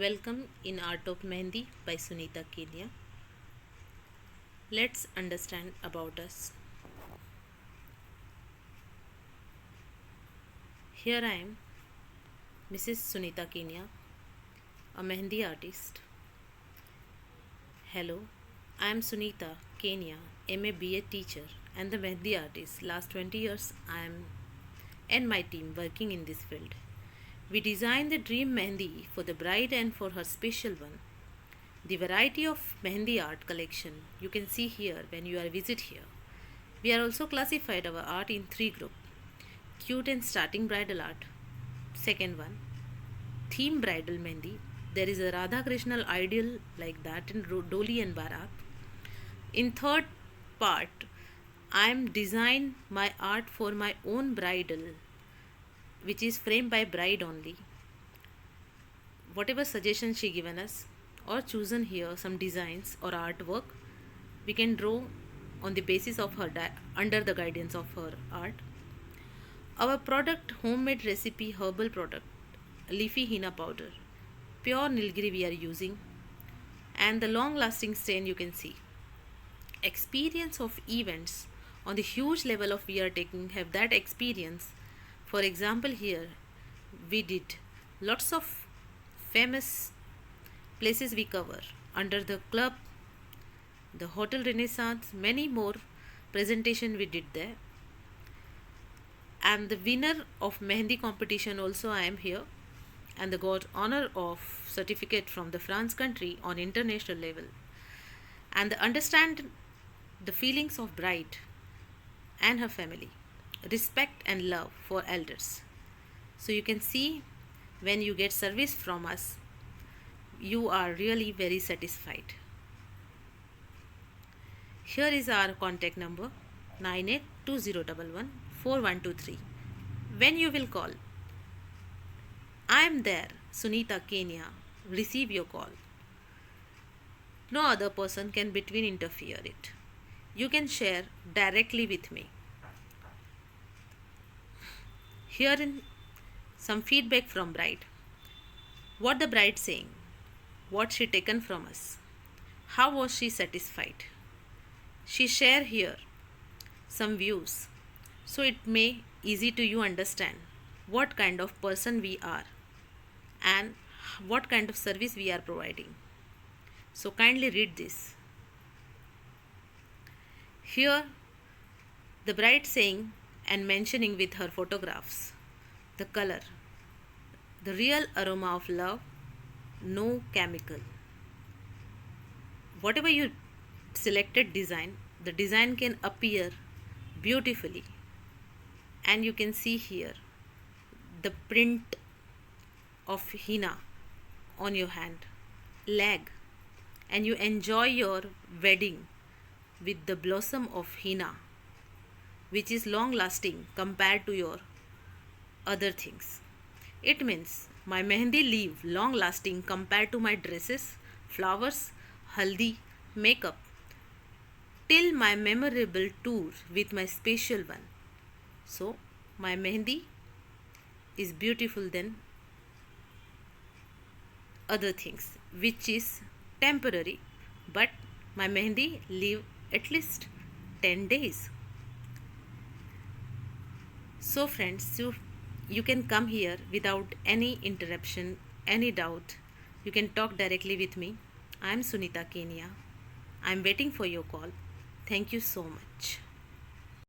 Welcome in Art of Mehendi by Sunita Kenya. Let's understand about us. Here I am, Mrs. Sunita Kenya, a Mehendi artist. Hello, I am Sunita Kenya, MA BA teacher and the Mehendi artist. Last 20 years I am and my team working in this field. We designed the dream Mehendi for the bride and for her special one. The variety of Mehendi art collection you can see here when you are visit here. We are also classified our art in three groups. Cute and starting bridal art. Second one, theme bridal Mehendi. There is a Radha Krishna ideal like that in Doli and Barat. In third part, I am design my art for my own bridal, which is framed by bride only. Whatever suggestion she given us or chosen here some designs or artwork, we can draw on the basis of her under the guidance of her art. Our product, homemade recipe herbal product, leafy henna powder, pure nilgiri we are using, and the long lasting stain you can see. Experience of events on the huge level of we are taking have that experience. For example, here we did lots of famous places we cover under the club, the Hotel Renaissance, many more presentation we did there. And the winner of Mehendi competition also I am here, and the got honor of certificate from the France country on international level. And the understand the feelings of bride and her family, respect and love for elders. So you can see when you get service from us, you are really very satisfied. Here is our contact number 9820114123. When you will call, I am there, Sunita Kenya, receive your call. No other person can between interfere it. You can share directly with me. Here in some feedback from bride. What the bride saying, what she taken from us, how was she satisfied. She share here some views, so it may easy to you understand what kind of person we are and what kind of service we are providing. So kindly read this. Here the bride saying and mentioning with her photographs the color, the real aroma of love, no chemical. Whatever you selected design, the design can appear beautifully, and you can see here the print of henna on your hand, leg, and you enjoy your wedding with the blossom of henna, which is long lasting compared to your other things. It means my mehendi leave long lasting compared to my dresses, flowers, haldi, makeup, till my memorable tour with my special one. So my mehendi is beautiful than other things, which is temporary, but my mehendi leave at least 10 days. So friends, you can come here without any interruption, any doubt. You can talk directly with me. I am Sunita Kenya. I am waiting for your call. Thank you so much.